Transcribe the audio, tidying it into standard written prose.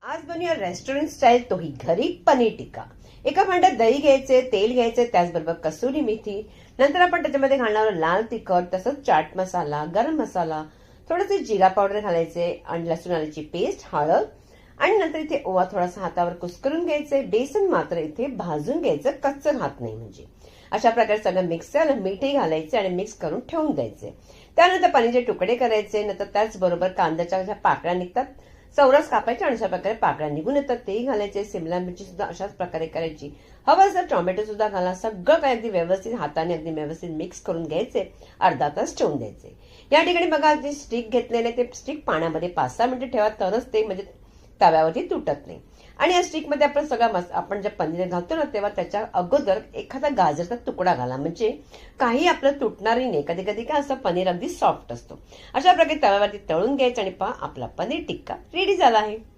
आज बनवूया restaurant style तोही घरी पनीर टिक्का. एका भांड्यात दही घ्यायचे, तेल घ्यायचे, त्याचबरोबर कसुरी मेथी. नंतर आपण त्याच्यामध्ये घालणार लाल तिखट, तसंच चाट मसाला, गरम मसाला, थोडेसे जिरा पावडर घालायचे आणि लसूण आल्याची पेस्ट, हळद आणि नंतर इथे ओवा थोडासा हातावर कुस्करून घ्यायचे. बेसन मात्र इथे भाजून घ्यायचं, कच्चं घात नाही म्हणजे. अशा प्रकारे सगळं मिक्स झालं, मीठही घालायचे आणि मिक्स करून ठेवून द्यायचे. त्यानंतर पनीरचे तुकडे करायचे. नंतर त्याचबरोबर कांद्याच्या ज्या पाकळ्या निघतात चौरस कापायचे आणि अशा प्रकारे पाकळ्या निघून येतात तेही घालायचे. सिमला मिरची सुद्धा अशाच प्रकारे करायची. हवं जर टोमॅटो सुद्धा घाला. सगळं काही अगदी व्यवस्थित हाताने अगदी व्यवस्थित मिक्स करून घ्यायचे. अर्धा तास ठेवून द्यायचे. या ठिकाणी बघा जे स्टिक घेतलेले ते स्टिक पाण्यामध्ये 5-6 मिनिटं ठेवा, तरच ते म्हणजे तव्यावरती तुटत नाही. आणि या स्टिकमध्ये आपण आपण जे पनीर घालतो ना तेव्हा त्याच्या अगोदर एखादा गाजरचा तुकडा घाला, म्हणजे काही आपलं तुटणारही नाही. कधी कधी काय असं पनीर अगदी सॉफ्ट असतो. अशा प्रकारे तव्यावरती तळून घ्यायचं आणि पहा आपला पनीर टिक्का रेडी झाला आहे.